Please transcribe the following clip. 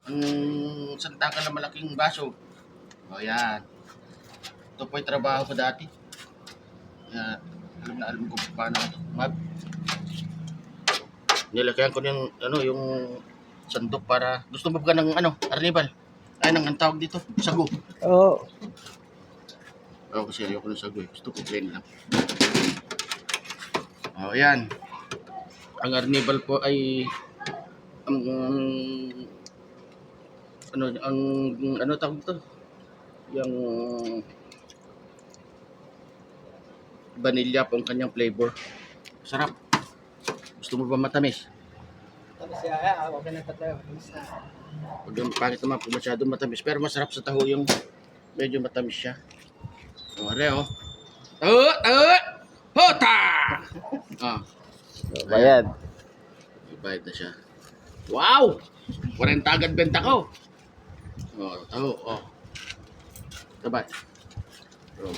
ang sandakan na malaking baso. O yan. Ito po yung trabaho ko dati. Yan. Alam na alam ko paano ito. Nilagyan ko yung, yung sandok para, gusto mo ba ng arnibal? Ay, ang tawag dito, sago. Oo. Kasi ayoko ng sago eh. Gusto ko plain lang. O yan. Ang arnibal po ay ang tawag ito? Yung vanilla po ang kanyang flavor. Sarap. Gusto mo ba matamis? Tapos siya, okay na tatlo. Pag yung pangit naman po masyadong matamis. Pero masarap sa taho yung medyo matamis siya. O, are o. Taho! Hota! Ah. Bayad. Bayad na siya. Wow! 40 agad benta ko. O, taho. O. Sabay. O.